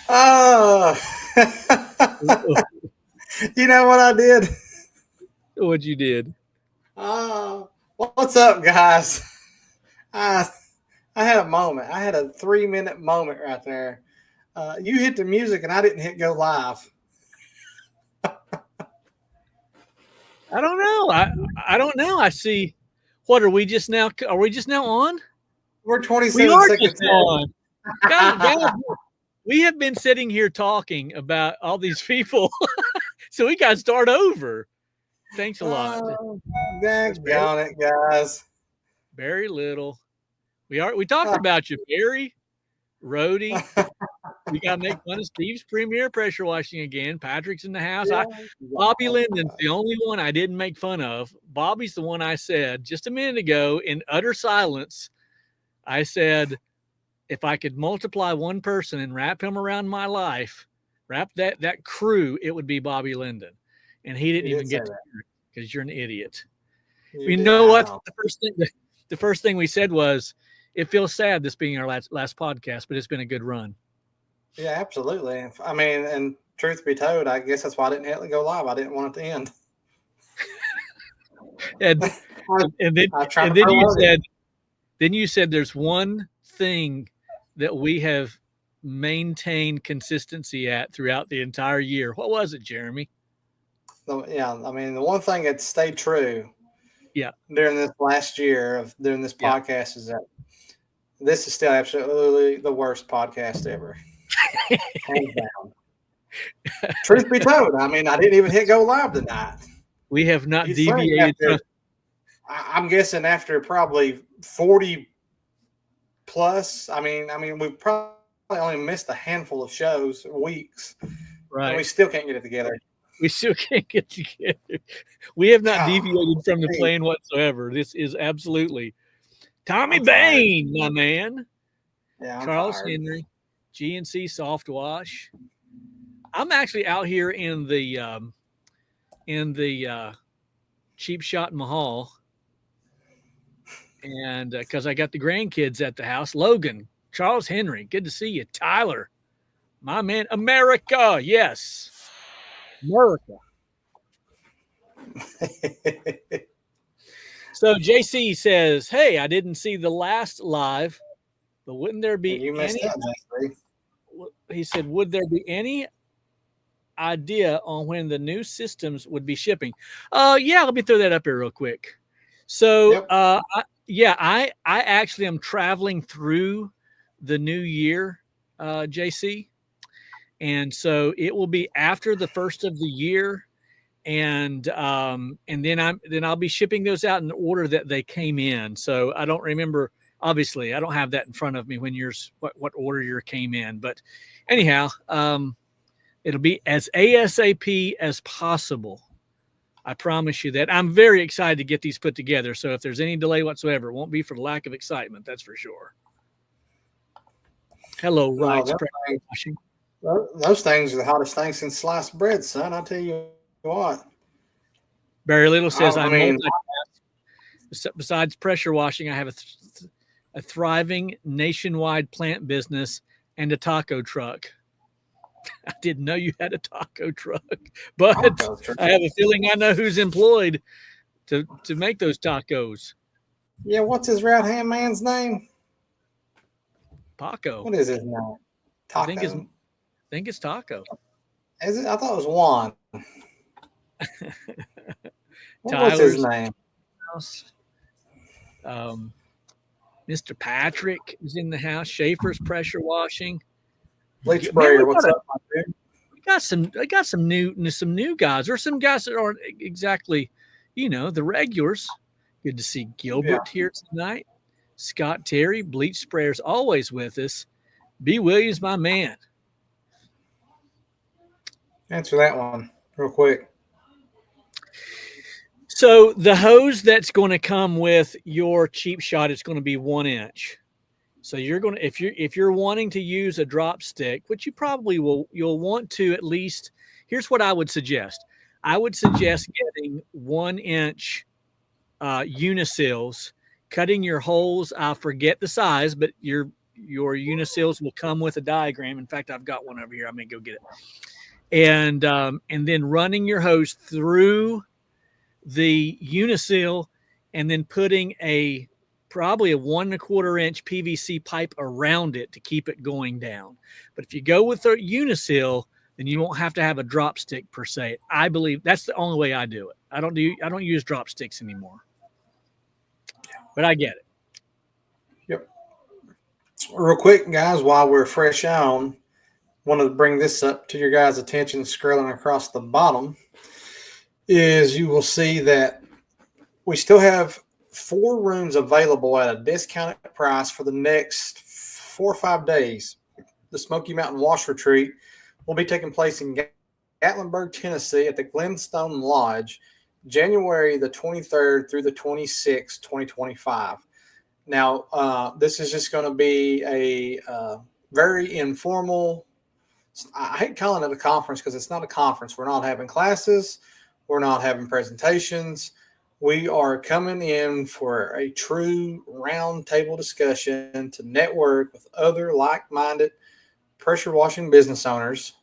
Oh, you know what I did? What you did? Oh, what's up, guys? I I had a moment. I had a 3 minute moment right there. You hit the music and I didn't hit go live. I don't know. I don't know. I see. What are we just now? Are we just now on? We're We 27 are just seconds on, guys. in. We have been sitting here talking about all these people, so we got to start over. Thanks a lot. Oh, That's very, daggone it, guys. very little. We talked about you, Barry, Rhodey. We got to make fun of Steve's premier pressure washing again. Patrick's in the house. Yeah. Bobby Linden's the only one I didn't make fun of. Bobby's the one I said just a minute ago in utter silence. I said, if I could multiply one person and wrap him around my life, wrap that crew, it would be Bobby Linden. And he didn't You even did say get to that. because you're an idiot. You You did. know I what? know. The first thing we said was, it feels sad this being our last podcast, but it's been a good run. Yeah, absolutely. I mean, and truth be told, I guess that's why I didn't hit go live. I didn't want it to end. And I, and then I tried and to then you promote it. said there's one thing that we have maintained consistency at throughout the entire year. What was it, Jeremy? Yeah, I mean, the one thing that stayed true Yeah. during this last year of doing this Yeah. podcast is that this is still absolutely the worst podcast ever. Hands down. Truth be told, I mean, I didn't even hit go live tonight. We have not You'd think deviated after, from I'm guessing after probably 40 plus. I mean, we've probably only missed a handful of shows, weeks, and we right. still can't get it together. We still can't get together. We have not God, deviated from the please. plan whatsoever. This is absolutely Tommy I'm fired. Bain, my man. Yeah, I'm Charles fired. Henry, GNC Soft Wash. I'm actually out here in the cheap shot Mahal, and because I got the grandkids at the house. Logan, Charles Henry, good to see you. Tyler, my man. America, yes, America. So JC says, "Hey, I didn't see the last live, but wouldn't there be You messed any?" up, JC. He said, "Would there be any idea on when the new systems would be shipping?" Yeah, let me throw that up here real quick. So, Yep. I actually am traveling through the new year, JC, and so it will be after the first of the year, and then I'll be shipping those out in the order that they came in. So I don't remember. Obviously, I don't have that in front of me when what order your came in, but anyhow, it'll be as ASAP as possible. I promise you that. I'm very excited to get these put together. So if there's any delay whatsoever, it won't be for the lack of excitement. That's for sure. Hello, No, Rights. those things are the hottest things since sliced bread, son. I'll tell you what. Barry Little says, I I'm mean, besides pressure washing, I have a thriving nationwide plant business and a taco truck. I didn't know you had a taco truck, but I have a feeling I know who's employed to make those tacos. Yeah, what's his right hand man's name? Paco. What is his name? Taco. I think it's Taco. Is it? I thought it was Juan. What was Tyler's his name? house. Mr. Patrick is in the house. Schaefer's pressure washing. Bleach sprayer. What's up, my dude? I got some new guys, or some guys that aren't exactly, the regulars. Good to see Gilbert here tonight. Scott Terry, bleach sprayers, always with us. B. Williams, my man. Answer that one real quick. So the hose that's going to come with your cheap shot is going to be 1 inch. So you're going to, if you're wanting to use a drop stick, which you probably you'll want to at least. Here's what I would suggest. I would suggest getting 1 inch unisills, cutting your holes. I forget the size, but your uniseals will come with a diagram. In fact, I've got one over here. I may go get it. And then running your hose through the uniseal, and then putting probably a 1.25 inch PVC pipe around it to keep it going down. But if you go with a uniseal, then you won't have to have a drop stick per se. I believe that's the only way I do it. I don't use drop sticks anymore. But I get it. Yep. Real quick, guys, while we're fresh on, wanted to bring this up to your guys' attention, scrolling across the bottom, is you will see that we still have 4 rooms available at a discounted price for the next 4 or 5 days. The Smoky Mountain Wash Retreat will be taking place in Gatlinburg, Tennessee at the Glenstone Lodge, January the 23rd through the 26th, 2025. Now, this is just going to be a very informal, I hate calling it a conference because it's not a conference. We're not having classes. We're not having presentations. We are coming in for a true roundtable discussion to network with other like-minded pressure washing business owners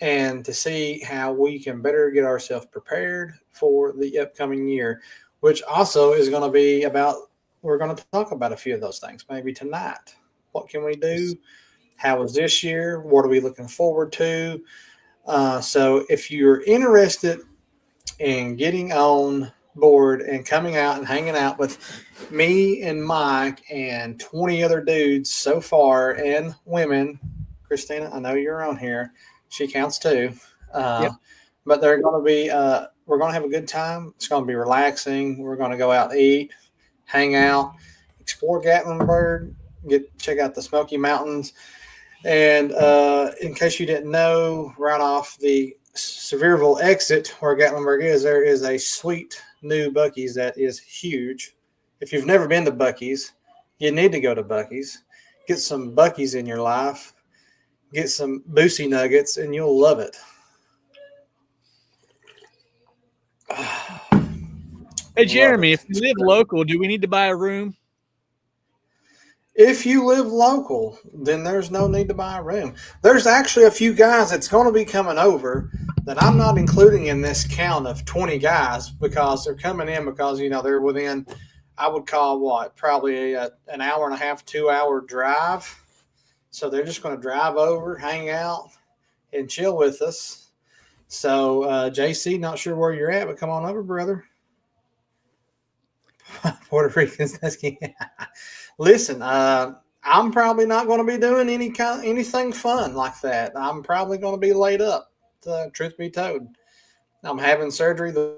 and to see how we can better get ourselves prepared for the upcoming year, which also is going to be about, we're going to talk about a few of those things maybe tonight. What can we do? How was this year? What are we looking forward to? So if you're interested in getting on board and coming out and hanging out with me and Mike and 20 other dudes so far, and women, Christina, I know you're on here. She counts too. Yep. But they're going to be, we're going to have a good time. It's going to be relaxing. We're going to go out, eat, hang out, explore Gatlinburg, check out the Smoky Mountains. And in case you didn't know, right off the Sevierville exit where Gatlinburg is, there is a sweet new Buc-ee's that is huge. If you've never been to Buc-ee's, you need to go to Buc-ee's. Get some Buc-ee's in your life. Get some Boosie Nuggets, and you'll love it. Hey, Jeremy, if you live local, do we need to buy a room? If you live local, then there's no need to buy a room. There's actually a few guys that's going to be coming over that I'm not including in this count of 20 guys because they're coming in because, they're within, I would call probably an hour and a half, 2-hour drive. So they're just going to drive over, hang out, and chill with us. So, JC, not sure where you're at, but come on over, brother. Puerto Ricans. Listen, I'm probably not going to be doing anything fun like that. I'm probably going to be laid up, truth be told. I'm having surgery the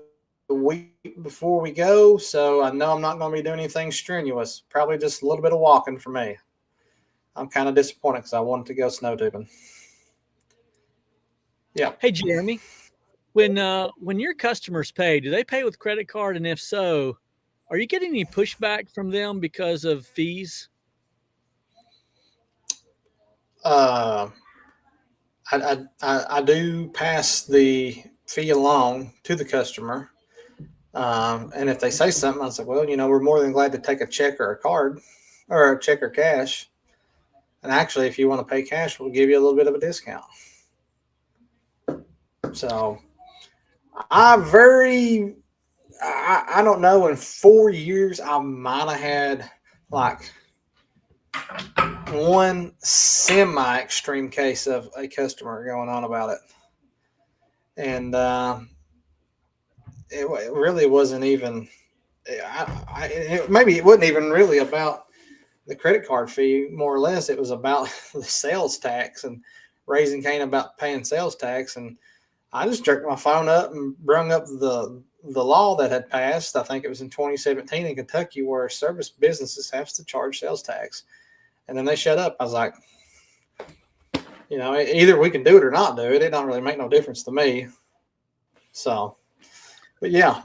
week before we go, so I know I'm not going to be doing anything strenuous. Probably just a little bit of walking for me. I'm kind of disappointed because I wanted to go snow tubing. Yeah. Hey, Jeremy, when your customers pay, do they pay with credit card? And if so, are you getting any pushback from them because of fees? I do pass the fee along to the customer. And if they say something, I say, well, we're more than glad to take a check or a card or a check or cash. And actually, if you want to pay cash, we'll give you a little bit of a discount. So I don't know, in 4 years, I might have had like one semi-extreme case of a customer going on about it. And it really wasn't even, maybe it wasn't even really about the credit card fee. More or less, it was about the sales tax and raising Cain about paying sales tax. And I just jerked my phone up and brung up the law that had passed. I think it was in 2017 in Kentucky, where service businesses have to charge sales tax. And then they shut up. I was like, either we can do it or not do it. It don't really make no difference to me. So, but yeah.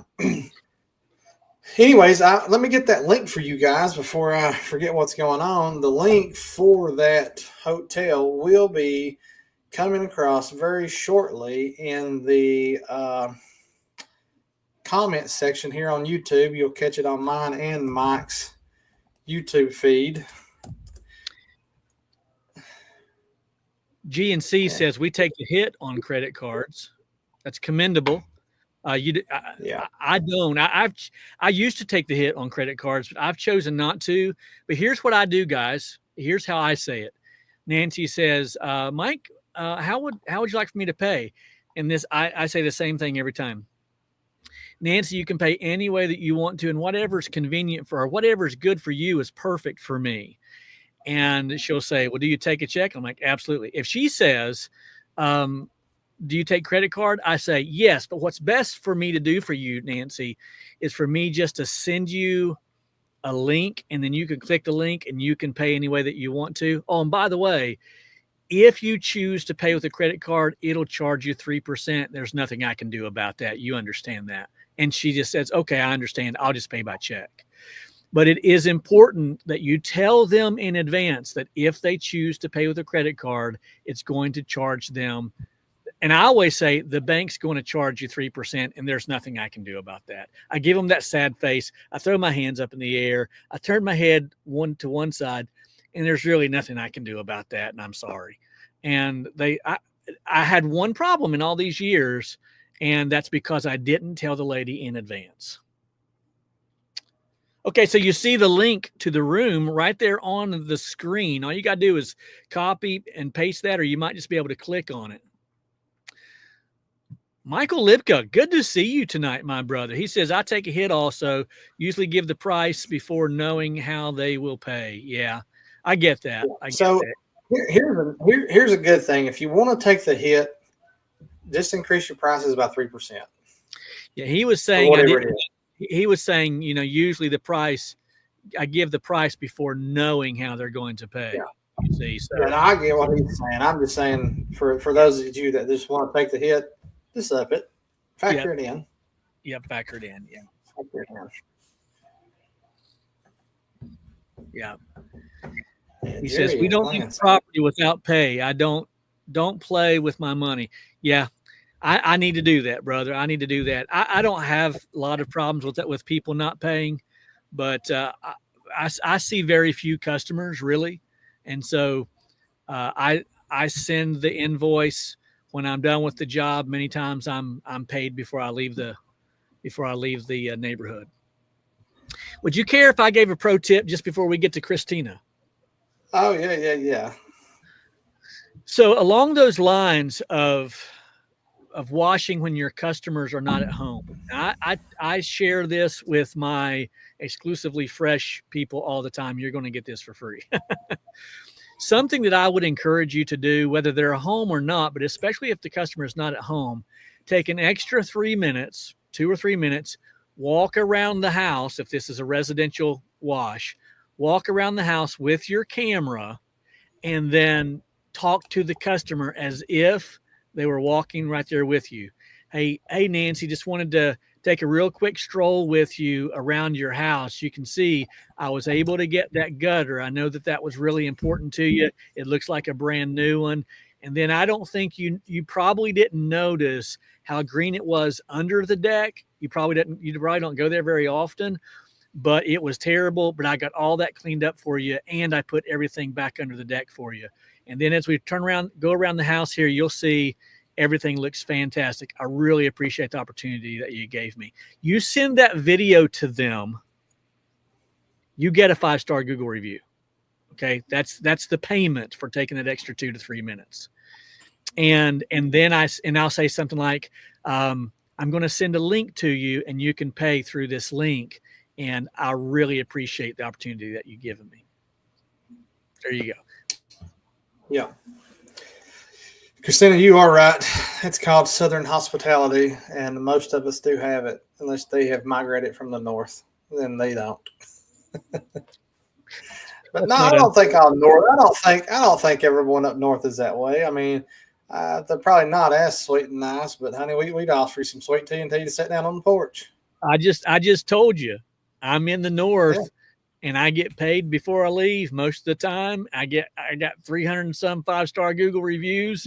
Anyways, let me get that link for you guys before I forget what's going on. The link for that hotel will be coming across very shortly in the comment section here on YouTube. You'll catch it on mine and Mike's YouTube feed. GNC says we take the hit on credit cards. That's commendable. Yeah. I don't. I used to take the hit on credit cards, but I've chosen not to. But here's what I do, guys. Here's how I say it. Nancy says, Mike, how would you like for me to pay? And I say the same thing every time. Nancy, you can pay any way that you want to, and whatever's convenient for her, whatever's good for you is perfect for me. And she'll say, well, do you take a check? I'm like, absolutely. If she says, do you take credit card? I say, yes. But what's best for me to do for you, Nancy, is for me just to send you a link, and then you can click the link and you can pay any way that you want to. Oh, and by the way, if you choose to pay with a credit card, it'll charge you 3%. There's nothing I can do about that. You understand that. And she just says, okay, I understand. I'll just pay by check. But it is important that you tell them in advance that if they choose to pay with a credit card, it's going to charge them. And I always say the bank's going to charge you 3%, and there's nothing I can do about that. I give them that sad face. I throw my hands up in the air. I turn my head to one side, and there's really nothing I can do about that, and I'm sorry. And I had one problem in all these years, and that's because I didn't tell the lady in advance. Okay, so you see the link to the room right there on the screen. All you got to do is copy and paste that, or you might just be able to click on it. Michael Lipka, good to see you tonight, my brother. He says, I take a hit also, usually give the price before knowing how they will pay. Yeah, I get that. Here's a good thing. If you want to take the hit, just increase your prices by 3%. Yeah, he was saying, usually the price, I give the price before knowing how they're going to pay. Yeah. You see, so. Yeah, I get what he's saying. I'm just saying for those of you that just want to take the hit, just up it. Factor it in. Yep, factor it in. Yeah. Factor it in. Yeah. He says, we don't leave property without pay. I don't play with my money. Yeah. I need to do that, brother. I need to do that. I don't have a lot of problems with that, with people not paying, but I see very few customers really. And so I send the invoice when I'm done with the job. Many times I'm paid before I leave the neighborhood. Would you care if I gave a pro tip just before we get to Christina? Oh yeah. So along those lines of washing when your customers are not at home, I share this with my exclusively fresh people all the time. You're going to get this for free. Something that I would encourage you to do, whether they're home or not, but especially if the customer is not at home, take an extra 3 minutes, 2 or 3 minutes, walk around the house. If this is a residential wash, walk around the house with your camera and then talk to the customer as if they were walking right there with you. Hey, Nancy, just wanted to take a real quick stroll with you around your house. You can see I was able to get that gutter. I know that was really important to you. It looks like a brand new one. And then I don't think you probably didn't notice how green it was under the deck. You probably don't go there very often, but it was terrible. But I got all that cleaned up for you, and I put everything back under the deck for you. And then as we go around the house here, you'll see everything looks fantastic. I really appreciate the opportunity that you gave me. You send that video to them, you get a 5-star Google review. Okay. That's the payment for taking that extra 2 to 3 minutes. And then I'll say something like, I'm going to send a link to you and you can pay through this link. And I really appreciate the opportunity that you've given me. There you go. Yeah. Christina, you are right. It's called Southern hospitality, and most of us do have it, unless they have migrated from the north. Then they don't. But no, I don't think all north. I don't think everyone up north is that way. I mean, they're probably not as sweet and nice, but honey, we'd offer you some sweet tea and tea to sit down on the porch. I just told you, I'm in the north. Yeah. And I get paid before I leave most of the time. I got 300 and some 5-star Google reviews.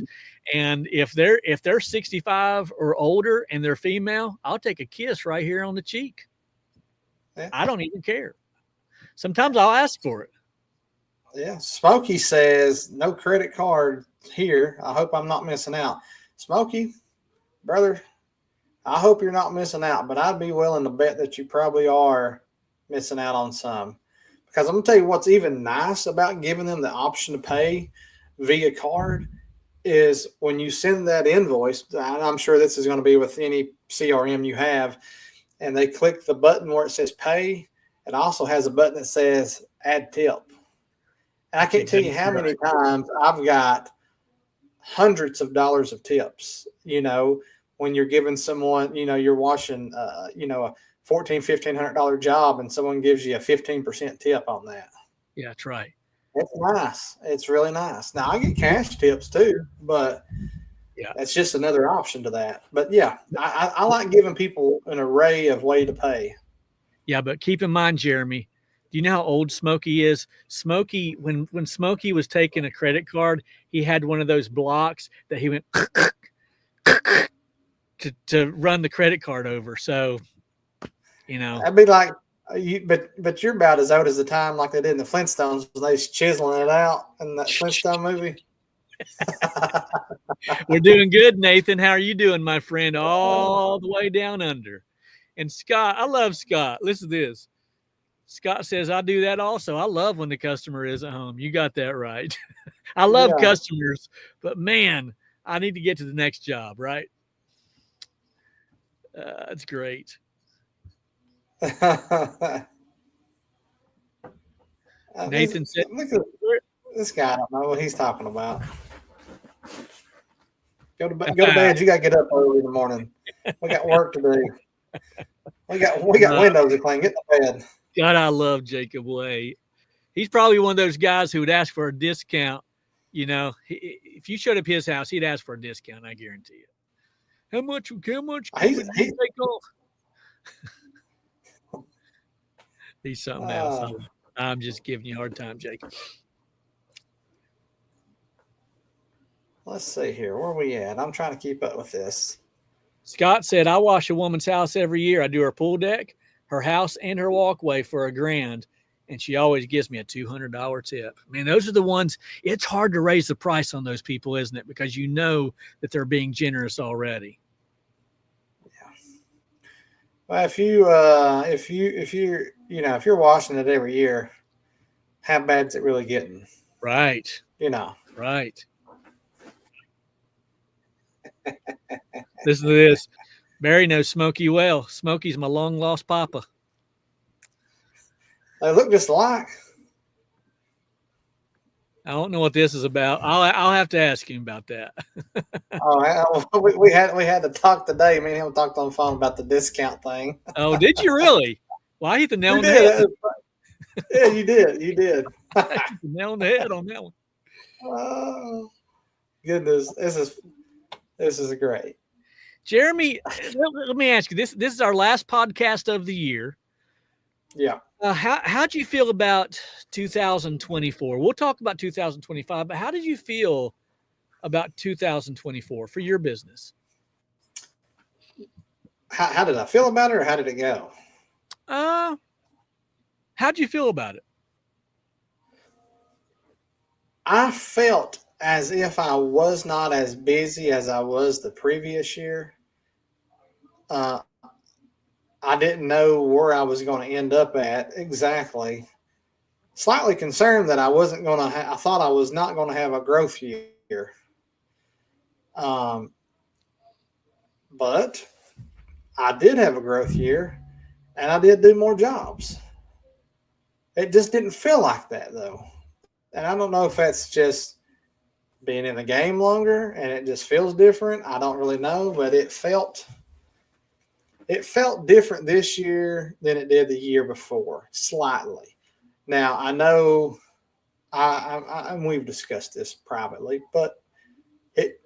And if they're 65 or older and they're female, I'll take a kiss right here on the cheek. Yeah. I don't even care. Sometimes I'll ask for it. Yeah. Smokey says no credit card here. I hope I'm not missing out. Smokey, brother, I hope you're not missing out, but I'd be willing to bet that you probably are missing out on some. Because I'm going to tell you what's even nice about giving them the option to pay via card is when you send that invoice, and I'm sure this is going to be with any CRM you have, and they click the button where it says pay, it also has a button that says add tip. And I can't tell you how many times I've got hundreds of dollars of tips, when you're giving someone, you're washing, a $1,400-$1,500 job and someone gives you a 15% tip on that. Yeah, that's right. It's nice. It's really nice. Now I get cash tips too, but that's just another option to that. But yeah, I like giving people an array of way to pay. Yeah, but keep in mind, Jeremy, do you know how old Smokey is? Smokey, when Smokey was taking a credit card, he had one of those blocks that he went to run the credit card over. So, I'd be like, but you're about as old as the time like they did in the Flintstones when they was chiseling it out in that Flintstone movie. We're doing good, Nathan. How are you doing, my friend? All the way down under. And Scott, I love Scott. Listen to this. Scott says, I do that also. I love when the customer is at home. You got that right. I love customers, but man, I need to get to the next job, right? That's great. Nathan said, look at this guy. I don't know what he's talking about. Go to bed. You got to get up early in the morning. We got work to do. We got windows to clean. Get to bed. God, I love Jacob Way. He's probably one of those guys who would ask for a discount. If you showed up his house, he'd ask for a discount. I guarantee it. How much can you take off? He's something else. I'm just giving you a hard time, Jacob. Let's see here. Where are we at? I'm trying to keep up with this. Scott said, I wash a woman's house every year. I do her pool deck, her house, and her walkway for $1,000. And she always gives me a $200 tip. Man, those are the ones. It's hard to raise the price on those people, isn't it? Because you know that they're being generous already. Yeah. Well, if you're washing it every year, how bad is it really getting? Right. Right. Listen to this. Barry knows Smokey well. Smokey's my long lost papa. They look just alike. I don't know what this is about. I'll have to ask him about that. We had to talk today. Me and him talked on the phone about the discount thing. Oh, did you really? Well, I hit the nail on the head. Yeah, you did. You did. Nail on the head on that one. Oh, goodness. This is great. Jeremy, let me ask you this. This is our last podcast of the year. Yeah. How'd you feel about 2024? We'll talk about 2025, but how did you feel about 2024 for your business? How did I feel about it, or how did it go? How'd you feel about it? I felt as if I was not as busy as I was the previous year. I didn't know where I was going to end up at exactly. Slightly concerned that I wasn't going to I thought I was not going to have a growth year. But I did have a growth year, and I did do more jobs. It just didn't feel like that, though. And I don't know if that's just being in the game longer and it just feels different. I don't really know, but it felt different this year than it did the year before, slightly. Now, I know and we've discussed this privately, but it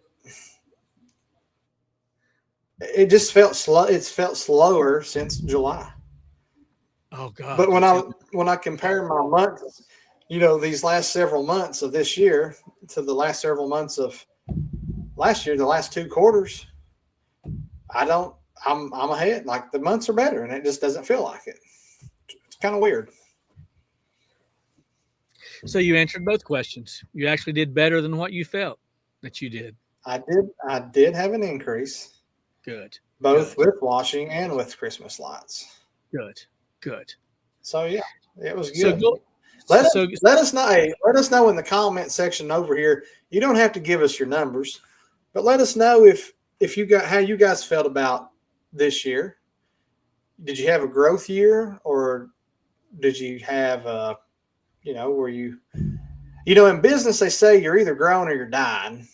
just felt slow. It's felt slower since July. Oh God! But when I compare my months, these last several months of this year to the last several months of last year, the last 2 quarters, I'm ahead. Like the months are better, and it just doesn't feel like it. It's kind of weird. So you answered both questions. You actually did better than what you felt. that you did? I did have an increase, Good. both Good. with washing and with Christmas lights. Good. Good. So yeah, it was So good. go. So Let us know. Hey, let us know in the comment section over here. You don't have to give us your numbers, but let us know if you got how you guys felt about this year. Did you have a growth year, or did you have were you in business they say you're either growing or you're dying.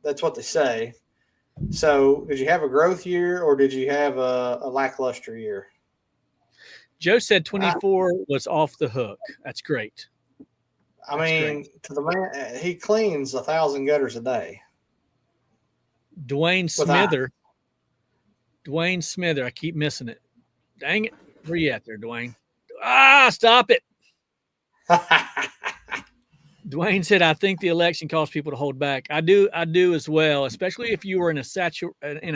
That's what they say. So did you have a growth year or did you have a lackluster year? Joe said I, 24 was off the hook. That's great. I That's mean, great. to the man, he cleans 1,000 gutters a day. Dwayne With I. Smither. Dwayne Smither. I keep missing it. Dang it. Where you at there, Dwayne? Stop it. Dwayne said, I think the election caused people to hold back. I do as well, especially if you were in a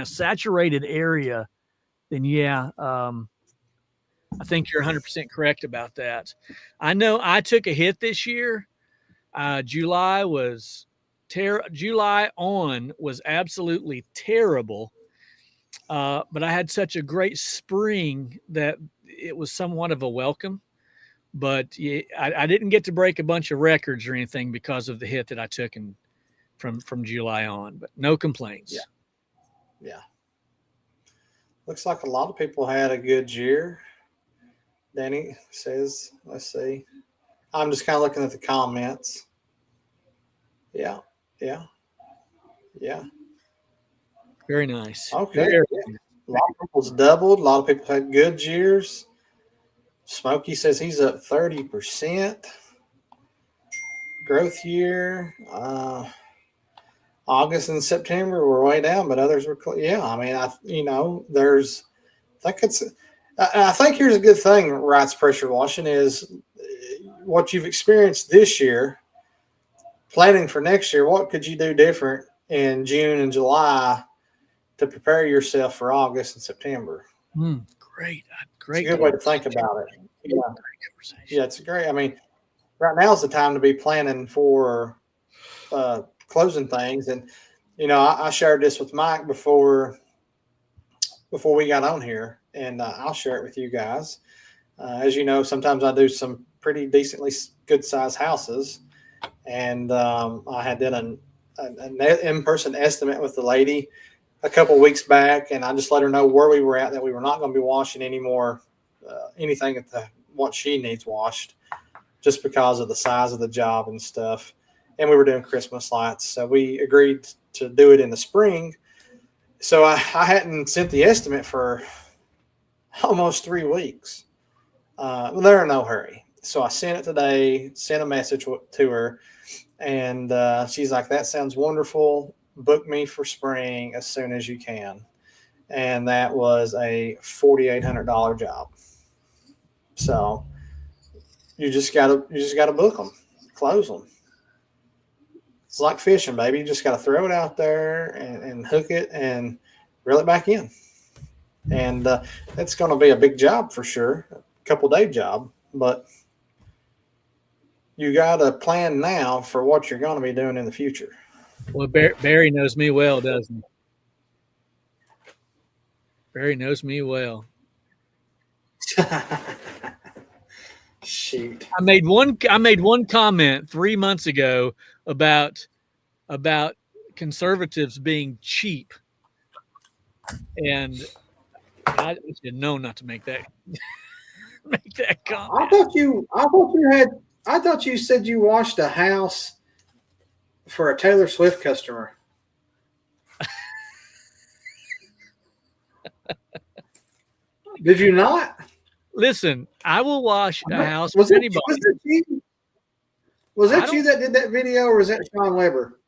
saturated area, then yeah, I think you're 100% correct about that. I know I took a hit this year. July was absolutely terrible. But I had such a great spring that it was somewhat of a welcome. But yeah, I didn't get to break a bunch of records or anything because of the hit that I took from July on. But no complaints. Yeah. Yeah. Looks like a lot of people had a good year. Danny says, let's see. I'm just kind of looking at the comments. Yeah. Yeah. Yeah. Very nice. Okay. Very Yeah. A lot of people's doubled. A lot of people had good years. Smokey says he's up 30%. Growth year. August and September were way down, but others were. Yeah, I mean, there's. I think it's. I think here's a good thing. Wrights pressure washing is what you've experienced this year. Planning for next year, what could you do different in June and July to prepare yourself for August and September? Great. It's a Great good way to think about it. Yeah, conversation. yeah, it's great. I mean, right now is the time to be planning for closing things. And I shared this with Mike before we got on here, and I'll share it with you guys. As you know, sometimes I do some pretty decently good sized houses, and I had done an in-person estimate with the lady a couple weeks back, and I just let her know where we were at, that we were not going to be washing anymore anything at what she needs washed, just because of the size of the job and stuff. And we were doing Christmas lights, so we agreed to do it in the spring. So I hadn't sent the estimate for almost 3 weeks. They're in no hurry. So I sent it today, sent a message to her, and she's like, that sounds wonderful. Book me for spring as soon as you can. And that was a $4,800 job. So you just gotta book them, close them. It's like fishing, baby. You just got to throw it out there and hook it and reel it back in. And it's going to be a big job for sure, a couple day job, but you got to plan now for what you're going to be doing in the future. Well, Barry knows me well, doesn't he? Barry knows me well. Shoot. I made one comment 3 months ago about conservatives being cheap, and I should know not to make that comment. I thought you said you washed a house for a Taylor Swift customer. Did you not? Listen, I will wash a house Was for it, anybody. was that you that did that video, or was that Sean Weber?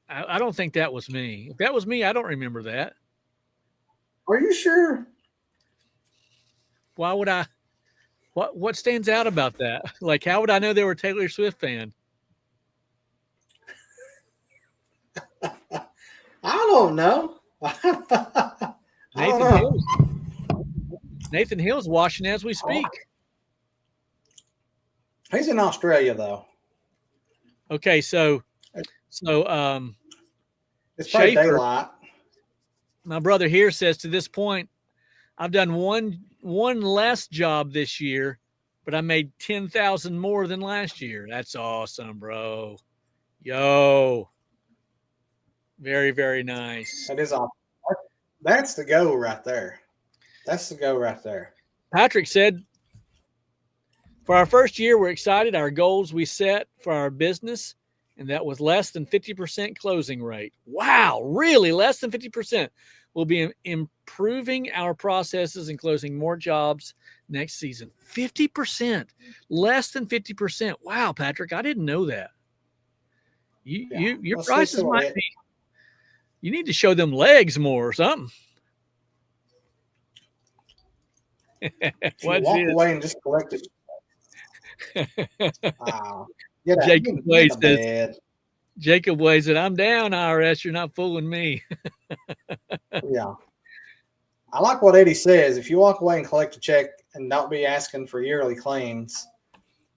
I don't think that was me. If that was me, I don't remember that. Are you sure? Why would I? What stands out about that? Like, how would I know they were a Taylor Swift fan? I don't know. Nathan Hill's washing as we speak. He's in Australia, though. Okay, so So It's probably Schaefer, daylight. my brother here, says to this point, I've done one less job this year, but I made 10,000 more than last year. That's awesome, bro. Yo, very, very nice. That is awesome. That's the go right there. That's the go right there. Patrick said, for our first year, we're excited. Our goals we set for our business, and that was less than 50% closing rate. Wow, really? Less than 50%. We'll be improving our processes and closing more jobs next season. 50%, less than 50%. Wow, Patrick, I didn't know that. Your prices might be. You need to show them legs more or something. If you walk away and just collect it. Jacob Way says, Jacob Way said, I'm down, IRS. You're not fooling me. Yeah. I like what Eddie says. If you walk away and collect a check and don't be asking for yearly claims,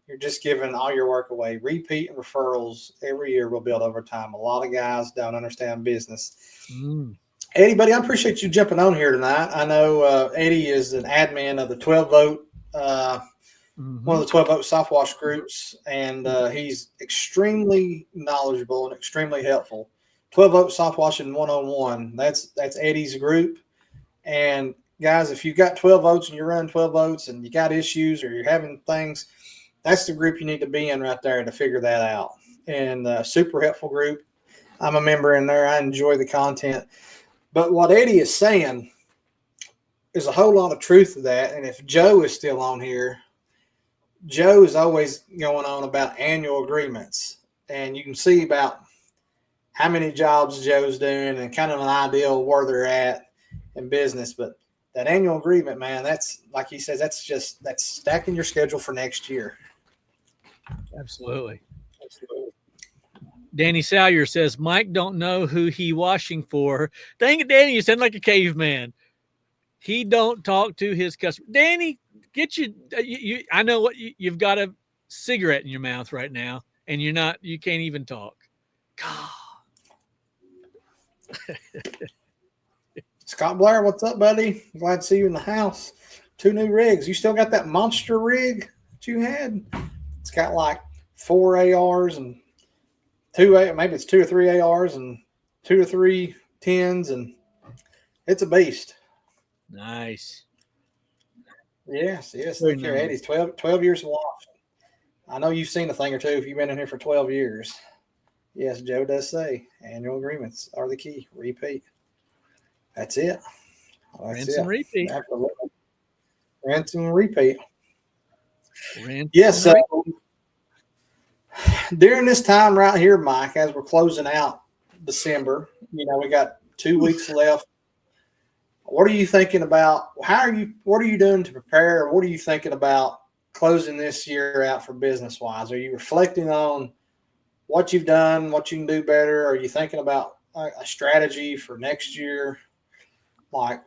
you're just giving all your work away. Repeat and referrals every year will build over time. A lot of guys don't understand business. Eddie, buddy, I appreciate you jumping on here tonight. I know Eddie is an admin of the 12 vote, one of the 12 vote soft wash groups, and he's extremely knowledgeable and extremely helpful. 12 vote soft washing 101. That's Eddie's group. And guys, if you've got 12 votes and you're running 12 votes and you got issues or you're having things, that's the group you need to be in right there to figure that out. And super helpful group. I'm a member in there. I enjoy the content. But what Eddie is saying, there's a whole lot of truth to that. And if Joe is still on here, Joe is always going on about annual agreements. And you can see about how many jobs Joe's doing and kind of an ideal where they're at in business. But that annual agreement, man, that's like he says, that's stacking your schedule for next year. Absolutely. Danny Salyer says, Mike don't know who he washing for. Dang it, Danny, you sound like a caveman. He don't talk to his customer. Danny, get you I know what you've got a cigarette in your mouth right now, and you can't even talk. God. Scott Blair, what's up, buddy? Glad to see you in the house. 2 new rigs. You still got that monster rig that you had? It's got like 4 ARs and maybe it's 2 or 3 ARs and 2 or 3 10s, and it's a beast. Nice. Yes. Thank you, Eddie. 12 years of washing. I know you've seen a thing or two if you've been in here for 12 years. Yes, Joe does say annual agreements are the key. Repeat. That's it. Rinse and repeat. Absolutely. Rinse and repeat. Yes. During this time right here, Mike, as we're closing out December, we got 2 weeks left. What are you thinking about? What are you doing to prepare? What are you thinking about closing this year out for business wise? Are you reflecting on what you've done, what you can do better? Are you thinking about a strategy for next year? Like,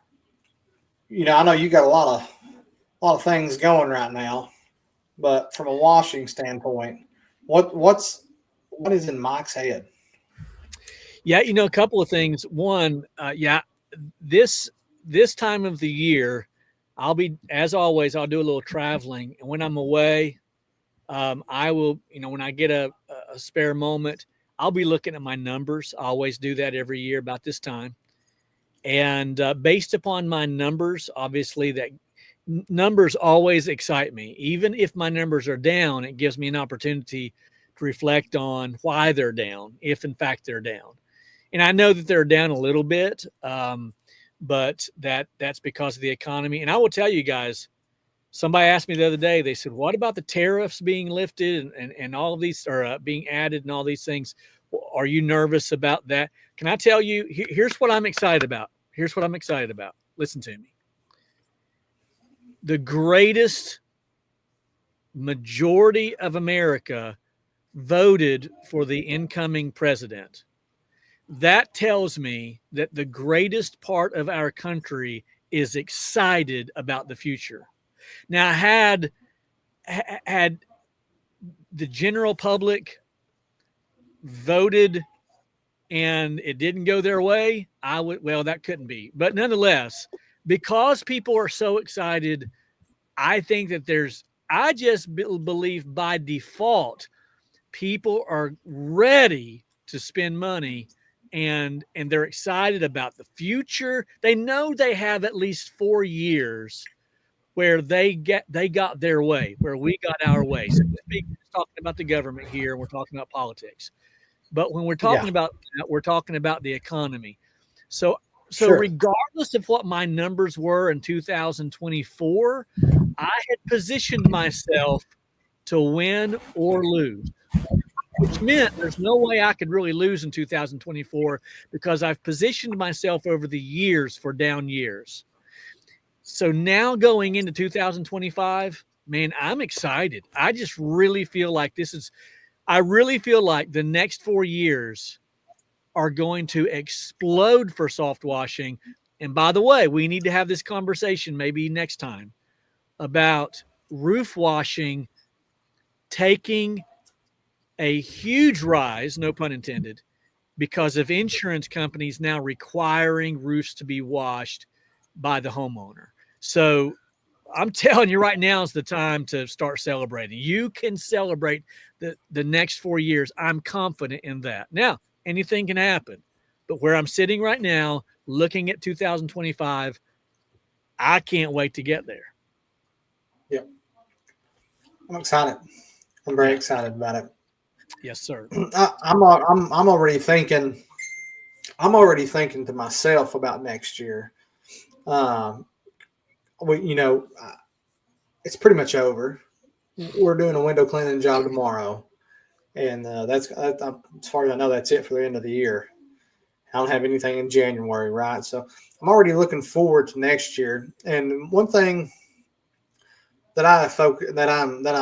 I know you got a lot of things going right now, but from a washing standpoint, what is in Mike's head? Yeah, a couple of things. One, this time of the year, as always, I'll do a little traveling, and when I'm away, I will, when I get a spare moment, I'll be looking at my numbers. I always do that every year about this time. And based upon my numbers, obviously that numbers always excite me. Even if my numbers are down, it gives me an opportunity to reflect on why they're down, if in fact they're down. And I know that they're down a little bit, but that's because of the economy. And I will tell you guys, somebody asked me the other day, they said, what about the tariffs being lifted and all of these are being added and all these things? Are you nervous about that? Can I tell you, here's what I'm excited about. Listen to me. The greatest majority of America voted for the incoming president. That tells me that the greatest part of our country is excited about the future. Now, had the general public voted and it didn't go their way, that couldn't be. But nonetheless, because people are so excited, I think that I just believe by default, people are ready to spend money and they're excited about the future. They know they have at least 4 years where they got their way, where we got our way. So to speak, we're talking about the government here, and we're talking about politics. But when we're Yeah. talking about that, we're talking about the economy. So Sure. regardless of what my numbers were in 2024, I had positioned myself to win or lose, which meant there's no way I could really lose in 2024 because I've positioned myself over the years for down years. So now going into 2025, man, I'm excited. I just really feel like I really feel like the next 4 years are going to explode for soft washing. And by the way, we need to have this conversation maybe next time about roof washing taking a huge rise, no pun intended, because of insurance companies now requiring roofs to be washed by the homeowner. So I'm telling you right now is the time to start celebrating. You can celebrate the next 4 years. I'm confident in that. Now, anything can happen. But where I'm sitting right now, looking at 2025, I can't wait to get there. Yep. I'm excited. I'm very excited about it. Yes, sir. I'm already thinking. I'm already thinking to myself about next year. It's pretty much over. We're doing a window cleaning job tomorrow, and that's as far as I know, that's it for the end of the year. I don't have anything in January, right? So I'm already looking forward to next year. And one thing that I'm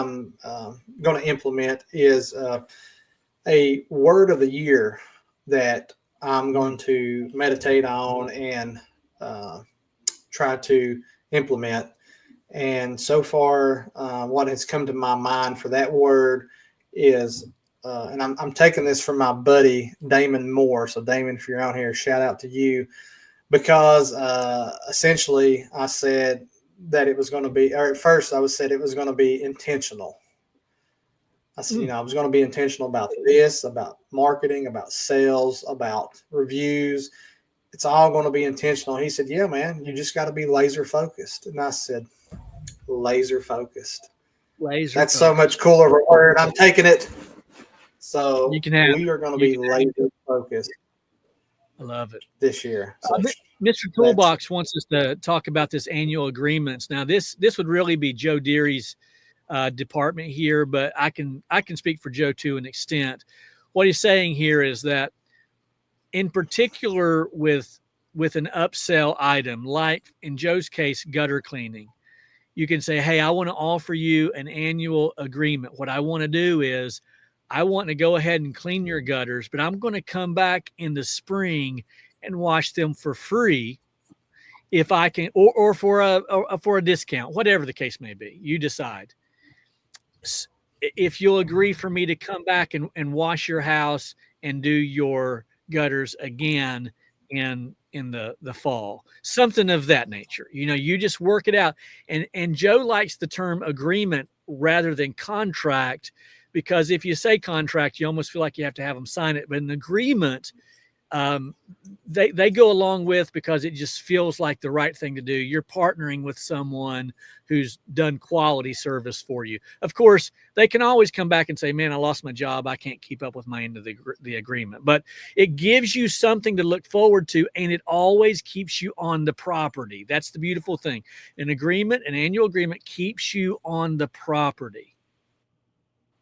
going to implement is a word of the year that I'm going to meditate on and try to implement. And so far, what has come to my mind for that word is, and I'm taking this from my buddy Damon Moore. So Damon, if you're out here, shout out to you, because essentially I said that it was going to be, or at first I said it was going to be intentional. I said, I was going to be intentional about this, about marketing, about sales, about reviews. It's all going to be intentional. He said, yeah, man, you just got to be laser focused. And I said, laser focused. That's so much cooler of a word. I'm taking it. So we are going to be laser focused. I love it this year. So Mr. Toolbox wants us to talk about this annual agreements. Now, this would really be Joe Deary's department here, but I can speak for Joe to an extent. What he's saying here is that, in particular, with an upsell item, like in Joe's case, gutter cleaning, you can say, hey, I want to offer you an annual agreement. What I want to do is I want to go ahead and clean your gutters, but I'm going to come back in the spring and wash them for free if I can, or for a discount, whatever the case may be. You decide. If you'll agree for me to come back and wash your house and do your gutters again in the fall, something of that nature. You just work it out. And Joe likes the term agreement rather than contract, because if you say contract, you almost feel like you have to have them sign it. But an agreement, they go along with, because it just feels like the right thing to do. You're partnering with someone who's done quality service for you. Of course, they can always come back and say, man, I lost my job. I can't keep up with my end of the agreement. But it gives you something to look forward to, and it always keeps you on the property. That's the beautiful thing. An annual agreement keeps you on the property.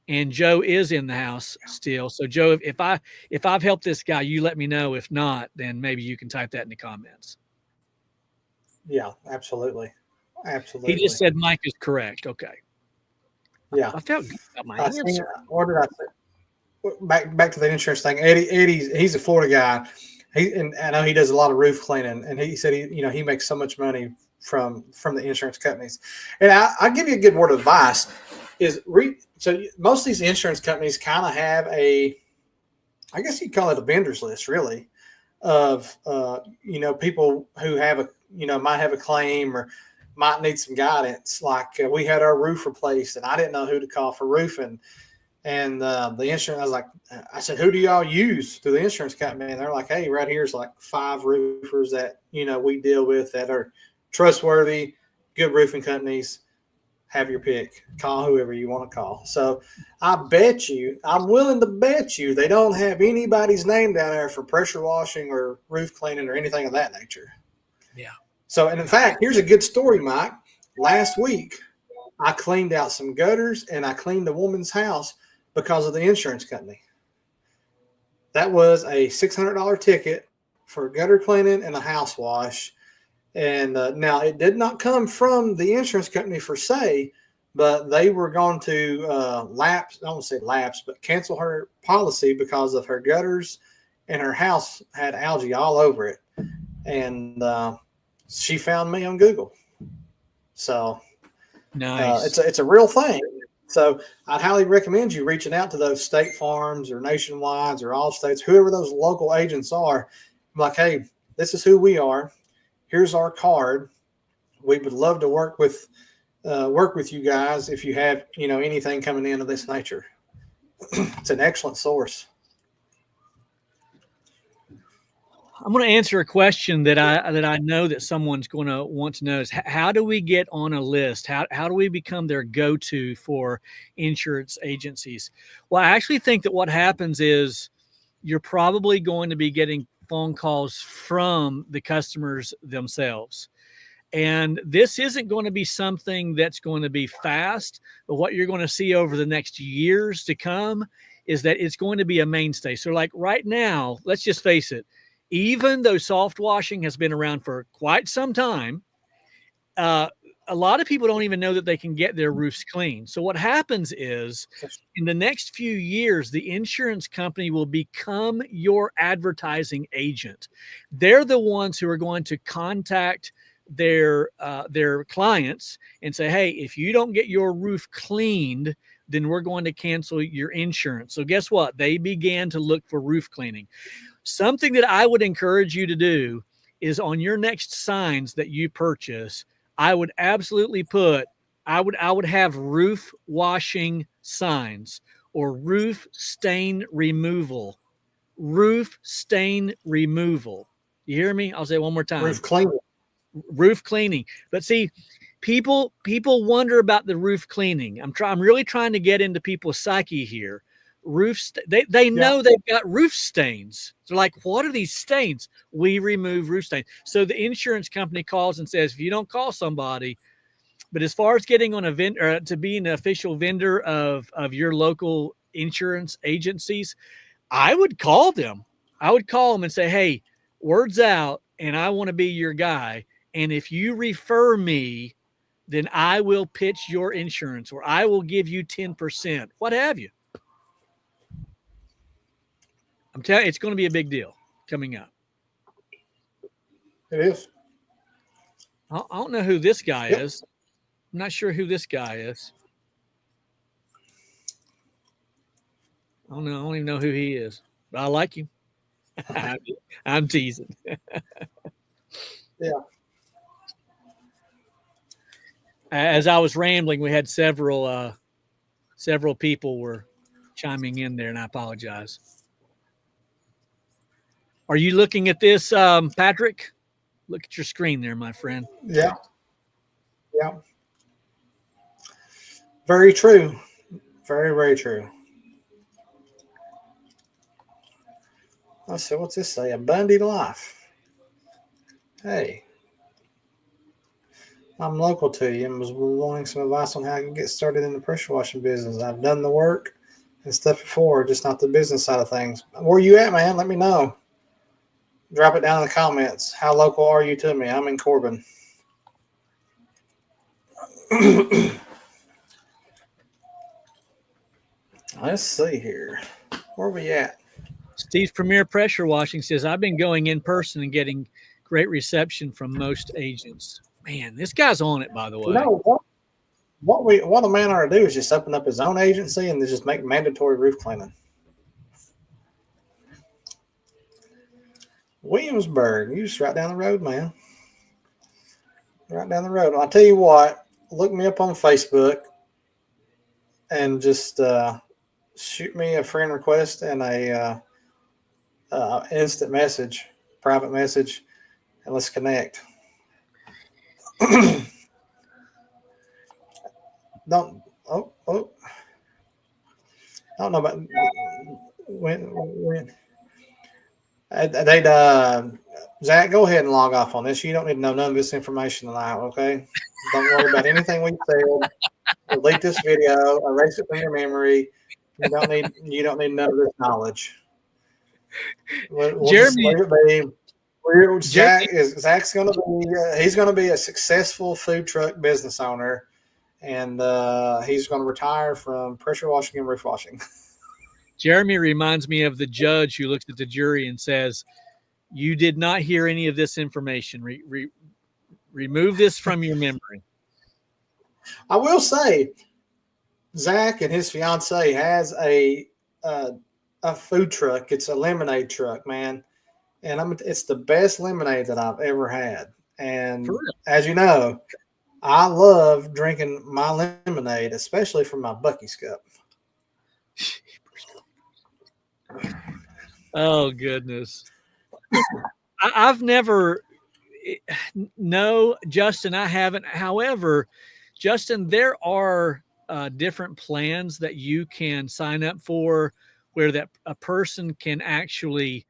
And Joe is in the house still. So Joe, if I've helped this guy, you let me know. If not, then maybe you can type that in the comments. Yeah, absolutely. Absolutely. He just said Mike is correct. Okay. Yeah. I felt good about my answer. What did I say? Back to the insurance thing. Eddie, he's a Florida guy. And I know he does a lot of roof cleaning, and he said he makes so much money from the insurance companies. And I'll give you a good word of advice. So most of these insurance companies kind of have a I guess you'd call it a vendors list, really, of people who have might have a claim or might need some guidance. Like we had our roof replaced, and I didn't know who to call for roofing. And the insurance, I said, who do y'all use through the insurance company? And they're like, hey, right here's like 5 roofers that, we deal with that are trustworthy, good roofing companies. Have your pick. Call whoever you want to call. So I'm willing to bet you they don't have anybody's name down there for pressure washing or roof cleaning or anything of that nature. Yeah. So, and in fact, here's a good story, Mike. Last week, I cleaned out some gutters and I cleaned a woman's house because of the insurance company. That was a $600 ticket for gutter cleaning and a house wash. And now it did not come from the insurance company per se, but they were going to lapse, I don't want to say lapse, but cancel her policy because of her gutters and her house had algae all over it. And she found me on Google. So nice. It's a real thing. So I'd highly recommend you reaching out to those State Farms or Nationwides or Allstates, whoever those local agents are. I'm like, hey, this is who we are. Here's our card. We would love to work with you guys if you have anything coming in of this nature. It's an excellent source. I'm going to answer a question that I know that someone's going to want to know is how do we get on a list? How do we become their go-to for insurance agencies? Well, I actually think that what happens is you're probably going to be getting phone calls from the customers themselves. And this isn't going to be something that's going to be fast, but what you're going to see over the next years to come is that it's going to be a mainstay. So like right now, let's just face it, even though soft washing has been around for quite some time, a lot of people don't even know that they can get their roofs clean. So what happens is in the next few years, the insurance company will become your advertising agent. They're the ones who are going to contact their clients and say, hey, if you don't get your roof cleaned, then we're going to cancel your insurance. So guess what? They began to look for roof cleaning. Something that I would encourage you to do is on your next signs that you purchase, I would absolutely I would have roof washing signs or roof stain removal. Roof stain removal. You hear me? I'll say it one more time. Roof cleaning. Roof cleaning. But see, people wonder about the roof cleaning. I'm really trying to get into people's psyche here. They know they've got roof stains. They're like, what are these stains? We remove roof stains. So the insurance company calls and says, if you don't call somebody, but as far as getting on a vendor to be an official vendor of your local insurance agencies, I would call them. I would call them and say, hey, word's out and I want to be your guy. And if you refer me, then I will pitch your insurance or I will give you 10%, what have you. I'm telling you, it's going to be a big deal coming up. It is. I don't know who this guy is. I'm not sure who this guy is. I don't even know who he is, but I like him. I'm teasing. Yeah. As I was rambling, we had several people were chiming in there, and I apologize. Are you looking at this, Patrick? Look at your screen there, my friend. Yeah. Yeah. Very true. Very, very true. Let's see, what's this say? A Bundy Life. Hey. I'm local to you and was wanting some advice on how I can get started in the pressure washing business. I've done the work and stuff before, just not the business side of things. Where you at, man? Let me know. Drop it down in the comments. How local are you to me? I'm in Corbin. Let's see here. Where are we at? Steve's Premier Pressure Washing says, I've been going in person and getting great reception from most agents. Man, this guy's on it, by the way. What a man ought to do is just open up his own agency and just make mandatory roof cleaning. Williamsburg. You just right down the road, man. Right down the road. I'll tell you what. Look me up on Facebook and just shoot me a friend request and a instant message, private message, and let's connect. don't oh I don't know about when they'd Zach, go ahead and log off on this. You don't need to know none of this information tonight, okay? Don't worry about anything we said. Delete this video, erase it from your memory. You don't need none of this knowledge. We'll just Jeremy, leave it be. Zach's going to be he's going to be a successful food truck business owner, and he's going to retire from pressure washing and roof washing. Jeremy reminds me of the judge who looks at the jury and says, "You did not hear any of this information. Remove this from your memory." I will say, Zach and his fiance has a food truck. It's a lemonade truck, man, and it's the best lemonade that I've ever had. And as you know, I love drinking my lemonade, especially from my Buc-ee's cup. Oh goodness! I've never. No, Justin, I haven't. However, Justin, there are different plans that you can sign up for where that a person can actually